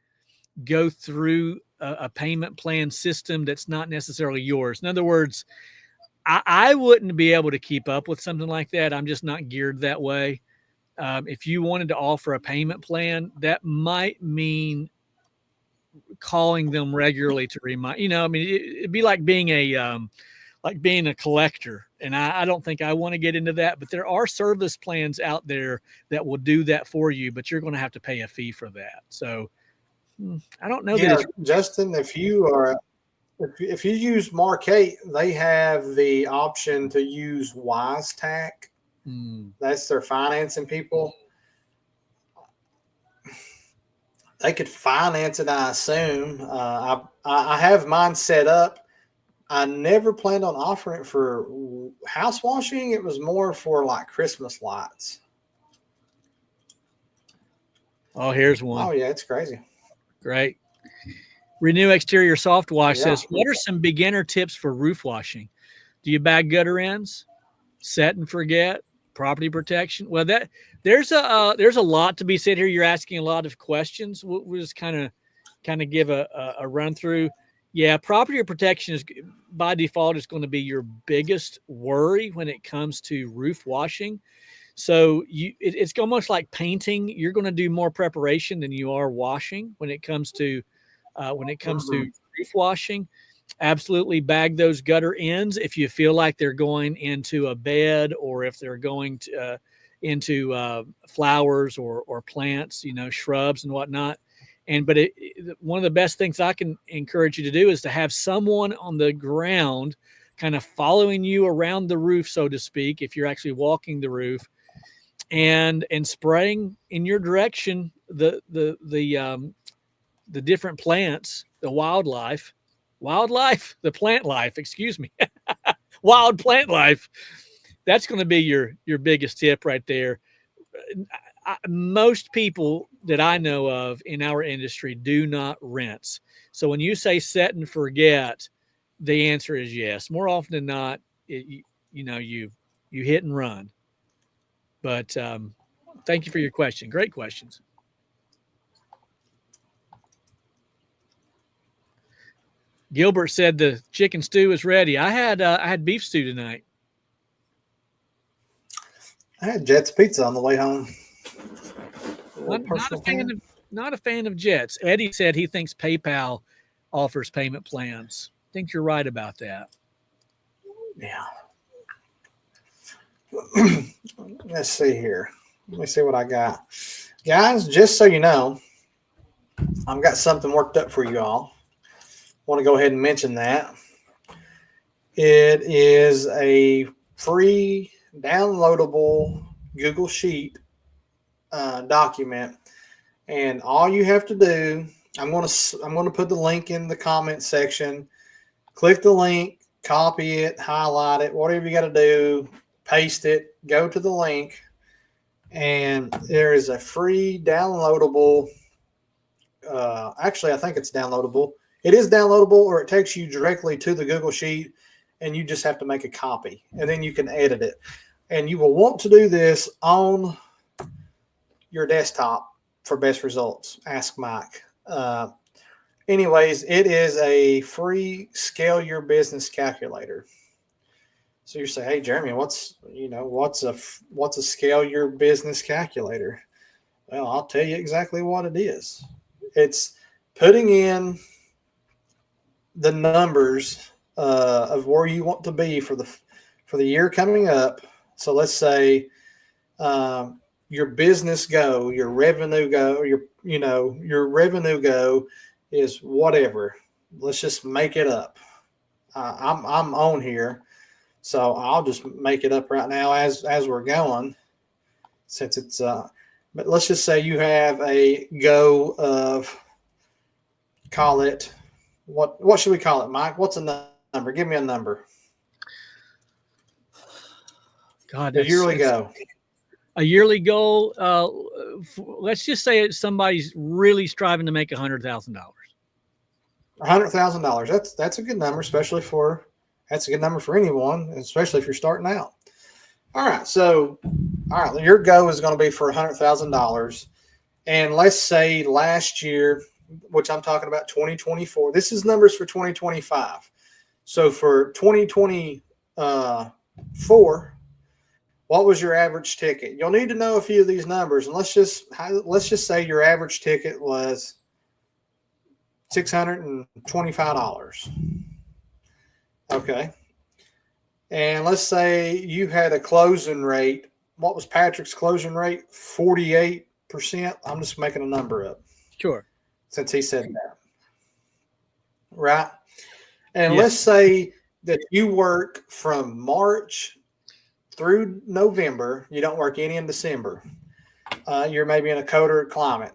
go through a payment plan system that's not necessarily yours. In other words, I wouldn't be able to keep up with something like that. I'm just not geared that way. If you wanted to offer a payment plan, that might mean calling them regularly to remind. I mean, it'd be like being a collector, and I don't think I want to get into that. But there are service plans out there that will do that for you, but you're going to have to pay a fee for that. So I don't know. Yeah, Justin, if you use Marquette, they have the option to use WiseTac. That's their financing people. They could finance it, I assume. I have mine set up. I never planned on offering it for house washing. It was more for like Christmas lights. Oh, here's one. Oh, yeah, it's crazy. Great. Renew Exterior Soft Wash says, what are some beginner tips for roof washing? Do you bag gutter ends? Set and forget? Property protection? Well, there's a lot to be said here. You're asking a lot of questions. We'll just kind of give a run through. Yeah, property protection is by default is going to be your biggest worry when it comes to roof washing. So it's almost like painting. You're going to do more preparation than you are washing when it comes to roof washing. Absolutely bag those gutter ends if you feel like they're going into a bed or if they're going to into flowers or plants, shrubs and whatnot. But one of the best things I can encourage you to do is to have someone on the ground kind of following you around the roof, so to speak, if you're actually walking the roof, and spraying in your direction the different plants, the the plant life, excuse me, wild plant life. That's going to be your biggest tip right there. Most people that I know of in our industry do not rinse. So when you say set and forget, the answer is yes. More often than not, you hit and run. But thank you for your question. Great questions. Gilbert said the chicken stew is ready. I had beef stew tonight. I had Jet's Pizza on the way home. Not a fan of Jets. Eddie said he thinks PayPal offers payment plans. I think you're right about that. Yeah. Let's see here. Let me see what I got. Guys, just so you know, I've got something worked up for you all. Want to go ahead and mention that. It is a free downloadable Google Sheet document. And all you have to do I'm gonna put the link in the comment section. Click the link, copy it, highlight it, whatever you got to do, paste it, go to the link, and there is a free downloadable. Actually, I think it's downloadable. It is downloadable, or it takes you directly to the Google Sheet, and you just have to make a copy, and then you can edit it. And you will want to do this on your desktop for best results. Ask Mike. Anyways, it is a free scale your business calculator. So you say, hey Jeremy, what's a scale your business calculator? Well, I'll tell you exactly what it is. It's putting in the numbers of where you want to be for the year coming up. So let's say your business go, your revenue go, your revenue go is whatever. Let's just make it up. I'm on here, so I'll just make it up right now as we're going, since it's. But let's just say you have a go of, call it, what should we call it, Mike? What's a number? Give me a number. God, The yearly go. A yearly goal. Let's just say somebody's really striving to make $100,000. $100,000. That's a good number, that's a good number for anyone, especially if you're starting out. All right, your go is going to be for $100,000, and let's say last year, which I'm talking about 2024. This is numbers for 2025. So for 2024, what was your average ticket? You'll need to know a few of these numbers, and let's just say your average ticket was $625. Okay. And let's say you had a closing rate. What was Patrick's closing rate? 48%. I'm just making a number up. Sure. Since he said that. Right. And let's say that you work from March through November. You don't work any in December. You're maybe in a colder climate.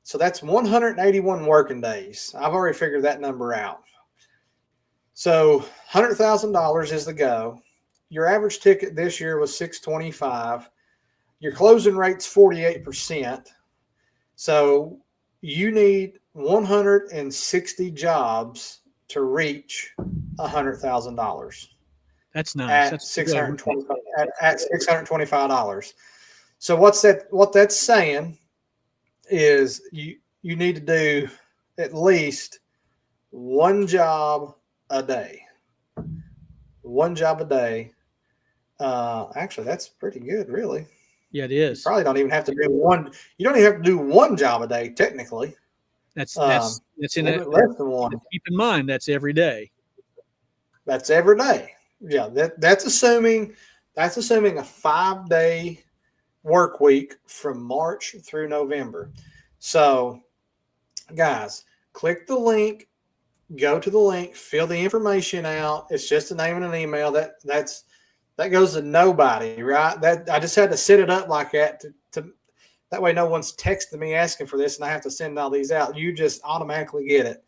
So that's 181 working days. I've already figured that number out. So $100,000 is the go. Your average ticket this year was $625. Your closing rate's 48%. So you need 160 jobs to reach $100,000. That's nice. At $625. So what that's saying is you need to do at least one job a day. One job a day. Actually, that's pretty good, really. Yeah, it is. You probably don't even have to do one. You don't even have to do one job a day, technically. That's in a little bit less than one. Keep in mind that's every day. That's every day. Yeah, that's assuming a 5-day work week from March through November. So, guys, click the link, go to the link, fill the information out. It's just a name and an email. That goes to nobody, right? That I just had to set it up like that to that way no one's texting me asking for this and I have to send all these out. You just automatically get it.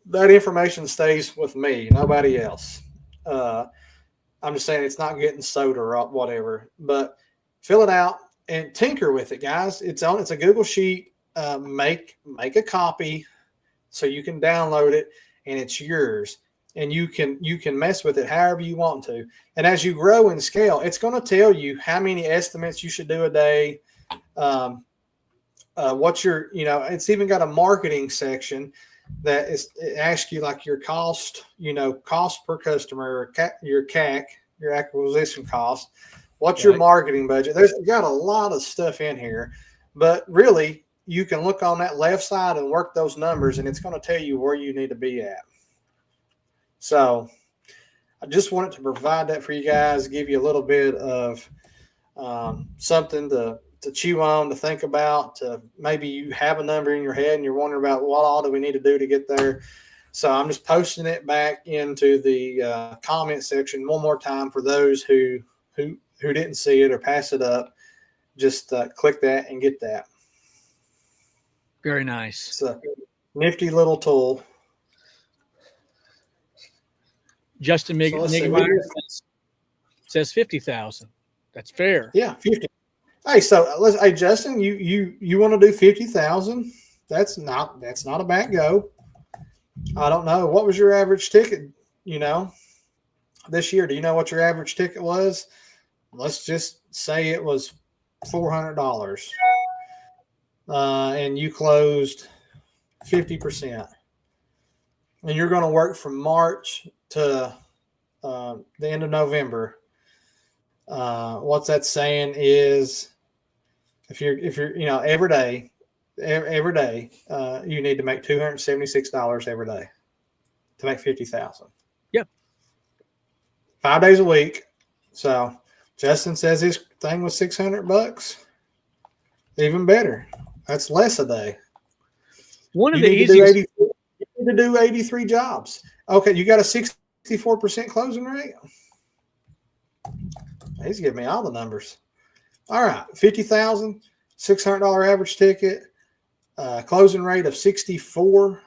That information stays with me, nobody else. I'm just saying it's not getting sold or whatever, but fill it out and tinker with it, guys. It's a Google Sheet. Make a copy so you can download it and it's yours. And you can mess with it however you want to. And as you grow and scale, it's going to tell you how many estimates you should do a day. What's your, it's even got a marketing section that it asks you like your cost, cost per customer, your CAC, your acquisition cost. What's your marketing budget? There's got a lot of stuff in here, but really you can look on that left side and work those numbers and it's going to tell you where you need to be at. So I just wanted to provide that for you guys, give you a little bit of something to chew on, to think about. Maybe you have a number in your head and you're wondering about what all do we need to do to get there. So I'm just posting it back into the comment section one more time for those who didn't see it or pass it up. Just click that and get that. Very nice. So, Nifty little tool. Justin So let's see. Niggemeyer says 50,000. That's fair. Yeah, 50. Hey, so hey Justin, you want to do 50,000? That's not a bad go. I don't know. What was your average ticket, this year? Do you know what your average ticket was? Let's just say it was $400. And you closed 50%. And you're going to work from March to the end of November. What that's saying is if you're every day you need to make $276 every day to make 50,000. Yep. 5 days a week. So Justin says his thing was $600. Even better. That's less a day. One of you the need easiest. You need to do 83 jobs. Okay, you got a 64% closing rate. He's giving me all the numbers. All right, 50,000, $600 average ticket, closing rate of 64%.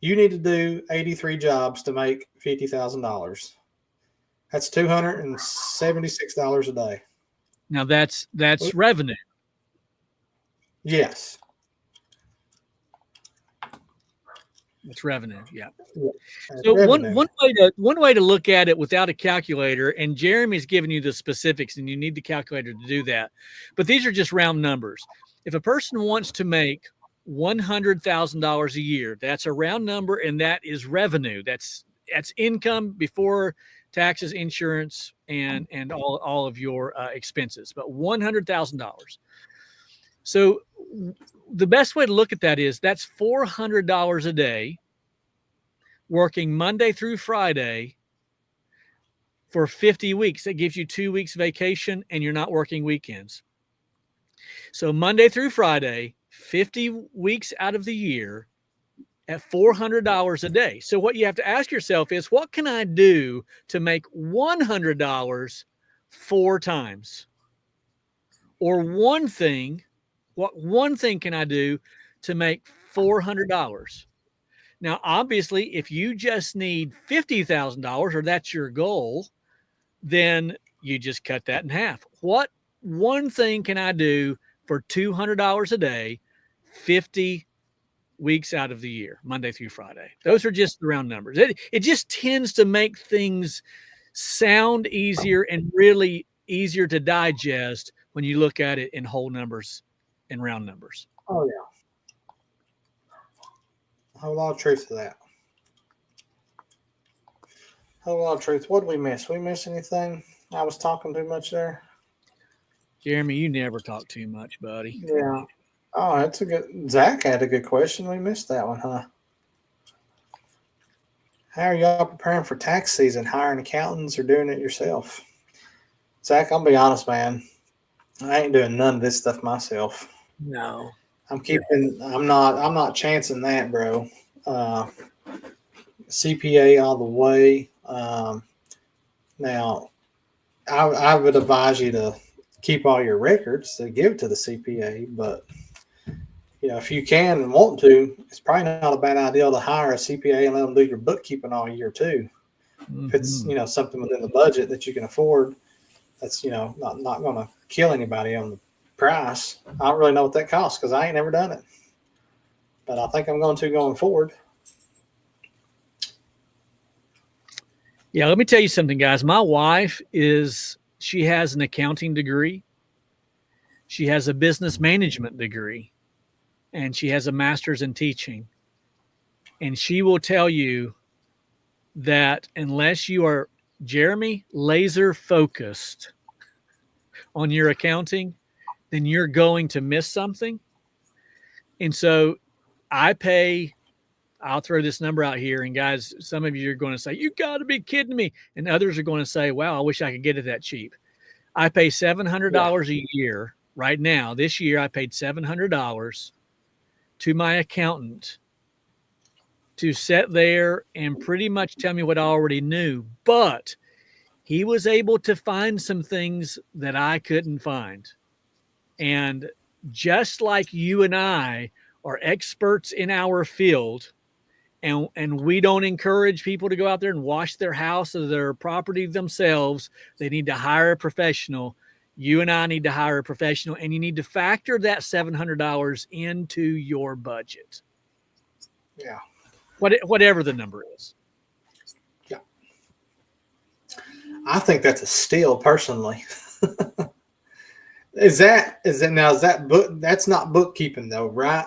You need to do 83 jobs to make $50,000. That's $276 a day. Now that's revenue. Yes. It's revenue. Yeah. That's So revenue. one way to look at it without a calculator, and Jeremy's giving you the specifics, and you need the calculator to do that. But these are just round numbers. If a person wants to make $100,000 a year, that's a round number, and that is revenue. That's income before taxes, insurance, and all of your expenses. But $100,000. So the best way to look at that is that's $400 a day, working Monday through Friday for 50 weeks. That gives you 2 weeks vacation, and you're not working weekends. So Monday through Friday, 50 weeks out of the year at $400 a day. So what you have to ask yourself is, what can I do to make $100 4 times? Or what one thing can I do to make $400? Now, obviously, if you just need $50,000 or that's your goal, then you just cut that in half. What one thing can I do for $200 a day, 50 weeks out of the year, Monday through Friday? Those are just the round numbers. It just tends to make things sound easier and really easier to digest when you look at it in whole numbers and round numbers. Oh, yeah. A whole lot of truth to that. A whole lot of truth. What did we miss? We miss anything? I was talking too much there. Jeremy, you never talk too much, buddy. Yeah. Oh, that's a good. Zach had a good question. We missed that one, huh? How are y'all preparing for tax season? Hiring accountants or doing it yourself? Zach, I'll be honest, man. I ain't doing none of this stuff myself. No. I'm not chancing that, bro. CPA all the way. Now, I would advise you to keep all your records to give to the CPA, but if you can and want to, it's probably not a bad idea to hire a CPA and let them do your bookkeeping all year too. Mm-hmm. If it's something within the budget that you can afford, that's not going to kill anybody on the price. I don't really know what that costs because I ain't never done it, but I think I'm going forward. Yeah, let me tell you something, guys. My wife she has an accounting degree. She has a business management degree, and she has a master's in teaching. And she will tell you that unless you are, Jeremy, laser focused on your accounting, then you're going to miss something. And so I'll throw this number out here, and guys, some of you are going to say, you got to be kidding me. And others are going to say, wow, I wish I could get it that cheap. I pay $700 a year right now. This year, I paid $700 to my accountant to sit there and pretty much tell me what I already knew. But he was able to find some things that I couldn't find. And just like you and I are experts in our field, and we don't encourage people to go out there and wash their house or their property themselves. They need to hire a professional. You and I need to hire a professional, and you need to factor that $700 into your budget. Yeah. Whatever the number is. Yeah. I think that's a steal personally. Is that book? That's not bookkeeping though, right?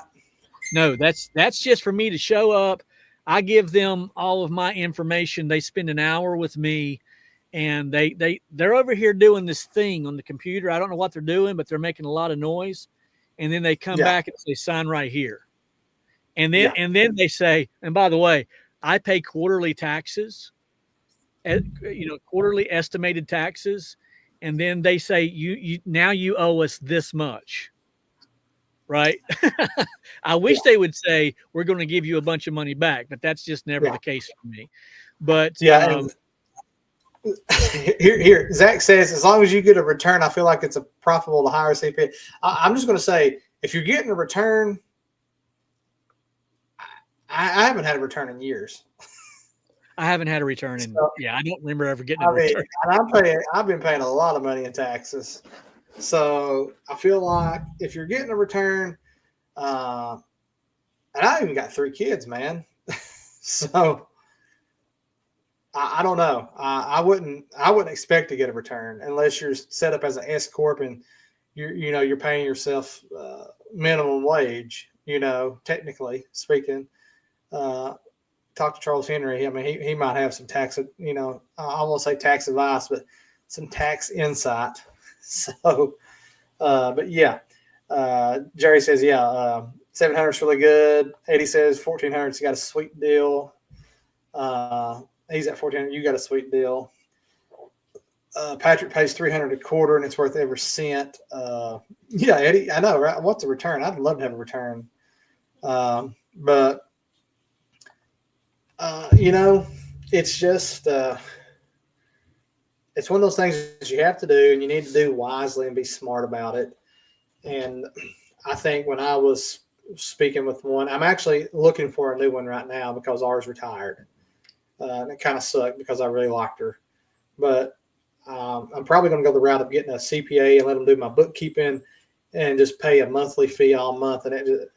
No, that's just for me to show up. I give them all of my information. They spend an hour with me, and they're over here doing this thing on the computer. I don't know what they're doing, but they're making a lot of noise. And then they come back and say, sign right here. And then they say, and by the way, I pay quarterly taxes, quarterly estimated taxes. And then they say, you now you owe us this much. Right. I wish they would say, we're going to give you a bunch of money back, but that's just never the case for me. But here, Zach says, as long as you get a return, I feel like it's profitable to hire a CPA. I'm just going to say, if you're getting a return, I haven't had a return in years. I haven't had a return in, I don't remember ever getting a return. And I've been paying a lot of money in taxes. So I feel like if you're getting a return, and I even got 3 kids, man. So I don't know. I wouldn't expect to get a return unless you're set up as an S corp and you're paying yourself minimum wage. Technically speaking. Talk to Charles Henry. I mean, he might have some tax. I won't say tax advice, but some tax insight. So, but yeah, Jerry says, 700 is really good. Eddie says 1,400's got a sweet deal. He's at 1,400. You got a sweet deal. Patrick pays 300 a quarter, and it's worth every cent. Eddie, I know, right? What's a return? I'd love to have a return. But it's just it's one of those things that you have to do, and you need to do wisely and be smart about it. And I think when I was speaking with one, I'm actually looking for a new one right now because ours retired. And it kind of sucked because I really liked her. But I'm probably going to go the route of getting a CPA and let them do my bookkeeping and just pay a monthly fee all month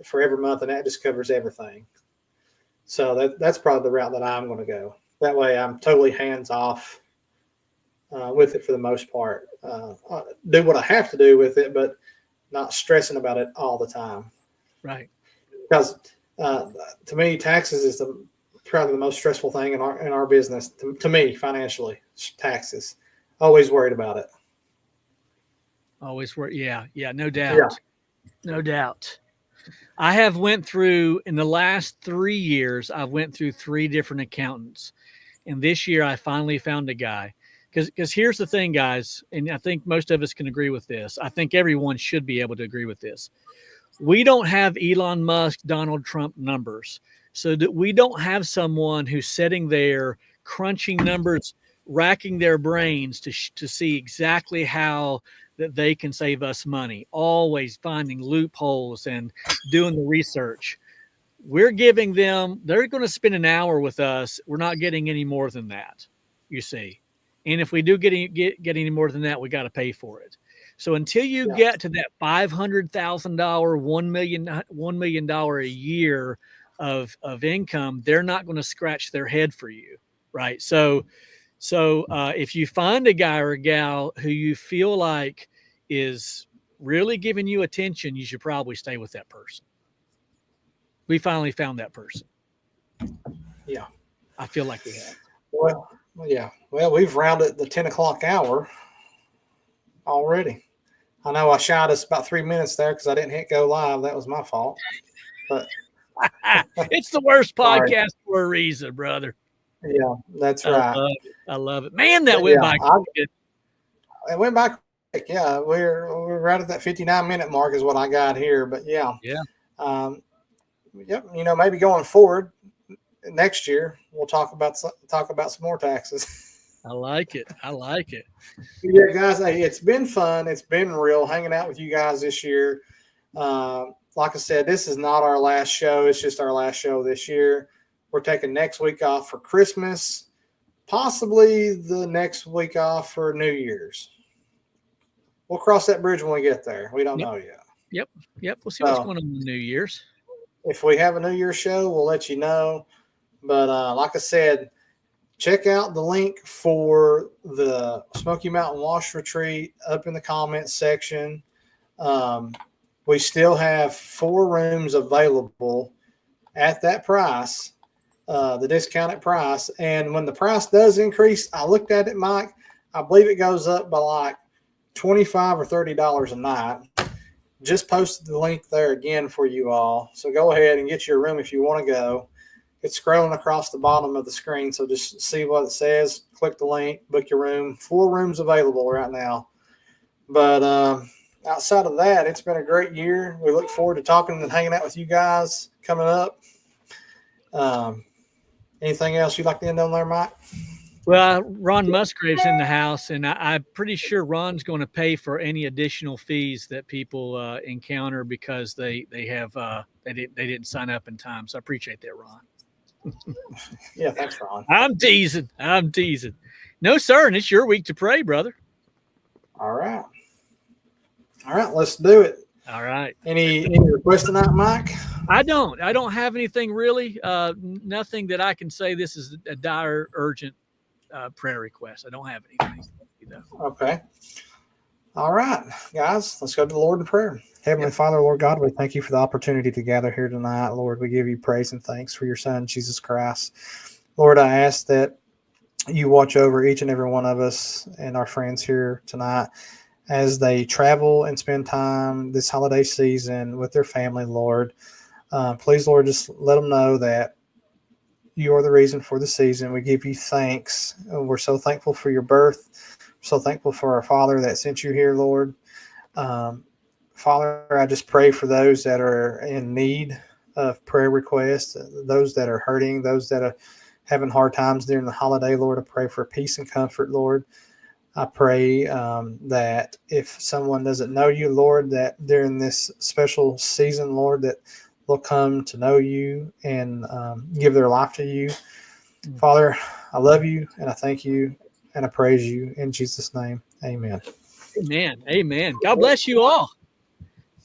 for every month, and that just covers everything. So that's probably the route that I'm going to go. That way I'm totally hands off with it for the most part. Do what I have to do with it, but not stressing about it all the time. Right. Because to me, taxes is probably the most stressful thing in our business. To me, financially, taxes. Always worried about it. Always worried. Yeah, no doubt. Yeah. No doubt. I have went through, in the last 3 years, I've went through 3 different accountants. And this year I finally found a guy. Because here's the thing, guys, and I think most of us can agree with this. I think everyone should be able to agree with this. We don't have Elon Musk, Donald Trump numbers. So that we don't have someone who's sitting there crunching numbers, racking their brains to see exactly how that they can save us money, always finding loopholes and doing the research. We're giving them, they're going to spend an hour with us. We're not getting any more than that, you see. And if we do get any more than that, we got to pay for it. So until you get to that $500,000, $1 million a year of income, they're not going to scratch their head for you, right? So if you find a guy or a gal who you feel like is really giving you attention, you should probably stay with that person. We finally found that person. Yeah. I feel like we have. Well, we've rounded the 10 o'clock hour already. I know I shot us about 3 minutes there because I didn't hit go live. That was my fault. But it's the worst podcast for a reason, brother. Yeah, that's right. I love it. Man, that went by quick. It went by quick. Yeah, we're right at that 59-minute mark is what I got here. But yeah. Maybe going forward next year we'll talk about some more taxes. I like it. Yeah, guys, hey, it's been fun. It's been real hanging out with you guys this year. like I said, this is not our last show. It's just our last show this year. We're taking next week off for Christmas, possibly the next week off for New Year's. We'll cross that bridge when we get there. We don't know yet. Yep. We'll see what's going on in New Year's. If we have a New Year's show, we'll let you know. But like I said, check out the link for the Smoky Mountain Wash Retreat up in the comments section. We still have 4 rooms available at that price, the discounted price. And when the price does increase, I looked at it, Mike, I believe it goes up by like $25 or $30 a night. Just posted the link there again for you all. So go ahead and get your room if you want to go. It's scrolling across the bottom of the screen. So just see what it says. Click the link, book your room. 4 rooms available right now. But outside of that, it's been a great year. We look forward to talking and hanging out with you guys coming up. Anything else you'd like to end on there, Mike? Well, Ron Musgrave's in the house, and I'm pretty sure Ron's going to pay for any additional fees that people encounter because they didn't sign up in time. So I appreciate that, Ron. Yeah, thanks, Ron. I'm teasing. No, sir, and it's your week to pray, brother. All right, let's do it. All right. Any requests tonight, Mike? I don't have anything really. Nothing that I can say this is a dire, urgent prayer request. I don't have anything. Okay. All right, guys, let's go to the Lord in prayer. Heavenly Father, Lord God, we thank you for the opportunity to gather here tonight. Lord, we give you praise and thanks for your Son, Jesus Christ. Lord, I ask that you watch over each and every one of us and our friends here tonight as they travel and spend time this holiday season with their family, Lord. Please, Lord, just let them know that you are the reason for the season. We give you thanks. We're so thankful for your birth. So thankful for our Father that sent you here, Lord. Father, I just pray for those that are in need of prayer requests, those that are hurting, those that are having hard times during the holiday, Lord. I pray for peace and comfort, Lord. I pray that if someone doesn't know you, Lord, that during this special season, Lord, that they'll come to know you and give their life to you. Father, I love you and I thank you and I praise you in Jesus' name. Amen. Amen. God bless you all.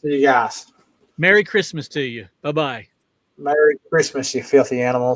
See you guys. Merry Christmas to you. Bye-bye. Merry Christmas, you filthy animals.